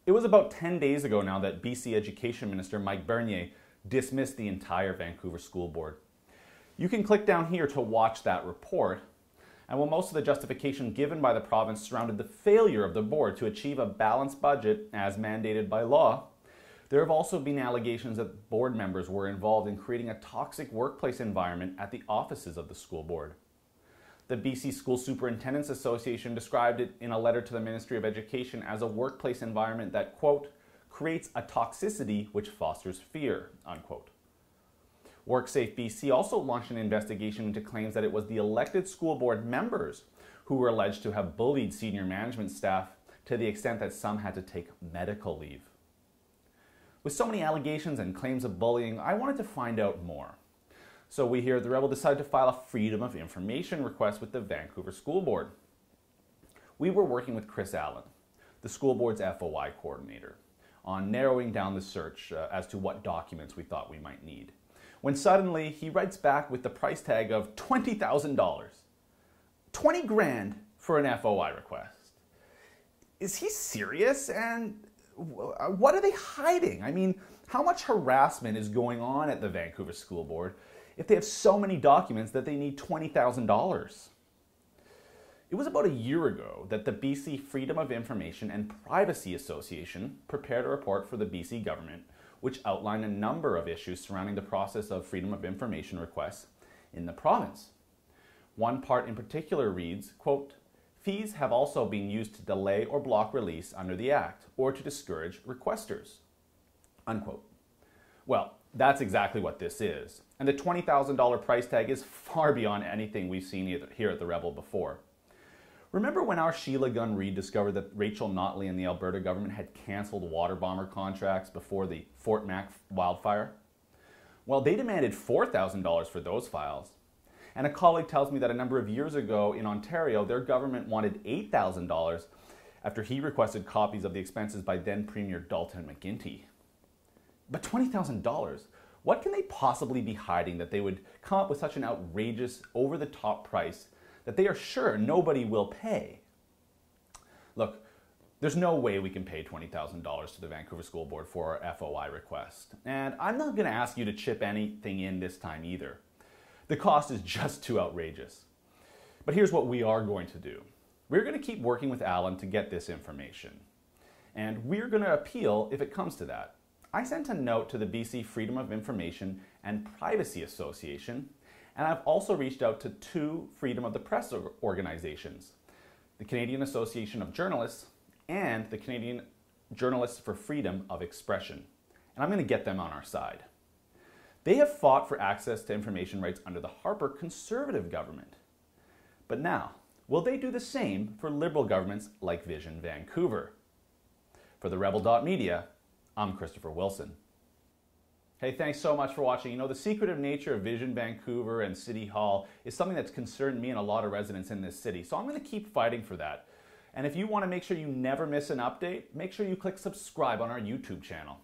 It was about 10 days ago now that BC Education Minister Mike Bernier dismissed the entire Vancouver School Board. You can click down here to watch that report, and while most of the justification given by the province surrounded the failure of the board to achieve a balanced budget as mandated by law, there have also been allegations that board members were involved in creating a toxic workplace environment at the offices of the school board. The BC School Superintendents Association described it in a letter to the Ministry of Education as a workplace environment that, quote, creates a toxicity which fosters fear, unquote. WorkSafe BC also launched an investigation into claims that it was the elected school board members who were alleged to have bullied senior management staff to the extent that some had to take medical leave. With so many allegations and claims of bullying, I wanted to find out more. So we here at The Rebel decided to file a Freedom of Information request with the Vancouver School Board. We were working with Chris Allen, the school board's FOI coordinator, on narrowing down the search as to what documents we thought we might need, when suddenly he writes back with the price tag of $20,000. 20 grand for an FOI request. Is he serious? And what are they hiding? I mean, how much harassment is going on at the Vancouver School Board if they have so many documents that they need $20,000? It was about a year ago that the BC Freedom of Information and Privacy Association prepared a report for the BC government which outlined a number of issues surrounding the process of freedom of information requests in the province. One part in particular reads, quote, fees have also been used to delay or block release under the Act or to discourage requesters, unquote. Well, that's exactly what this is. And the $20,000 price tag is far beyond anything we've seen here at The Rebel before. Remember when our Sheila Gunn Reid discovered that Rachel Notley and the Alberta government had cancelled water bomber contracts before the Fort Mac wildfire? Well, they demanded $4,000 for those files. And a colleague tells me that a number of years ago in Ontario, their government wanted $8,000 after he requested copies of the expenses by then Premier Dalton McGuinty. But $20,000, what can they possibly be hiding that they would come up with such an outrageous, over-the-top price that they are sure nobody will pay? Look, there's no way we can pay $20,000 to the Vancouver School Board for our FOI request. And I'm not going to ask you to chip anything in this time either. The cost is just too outrageous. But here's what we are going to do. We're going to keep working with Alan to get this information. And we're going to appeal if it comes to that. I sent a note to the BC Freedom of Information and Privacy Association, and I've also reached out to two Freedom of the Press organizations, the Canadian Association of Journalists and the Canadian Journalists for Freedom of Expression. And I'm going to get them on our side. They have fought for access to information rights under the Harper Conservative government. But now, will they do the same for Liberal governments like Vision Vancouver? For the Rebel.media, I'm Christopher Wilson. Hey, thanks so much for watching. You know, the secretive nature of Vision Vancouver and City Hall is something that's concerned me and a lot of residents in this city. So I'm going to keep fighting for that. And if you want to make sure you never miss an update, make sure you click subscribe on our YouTube channel.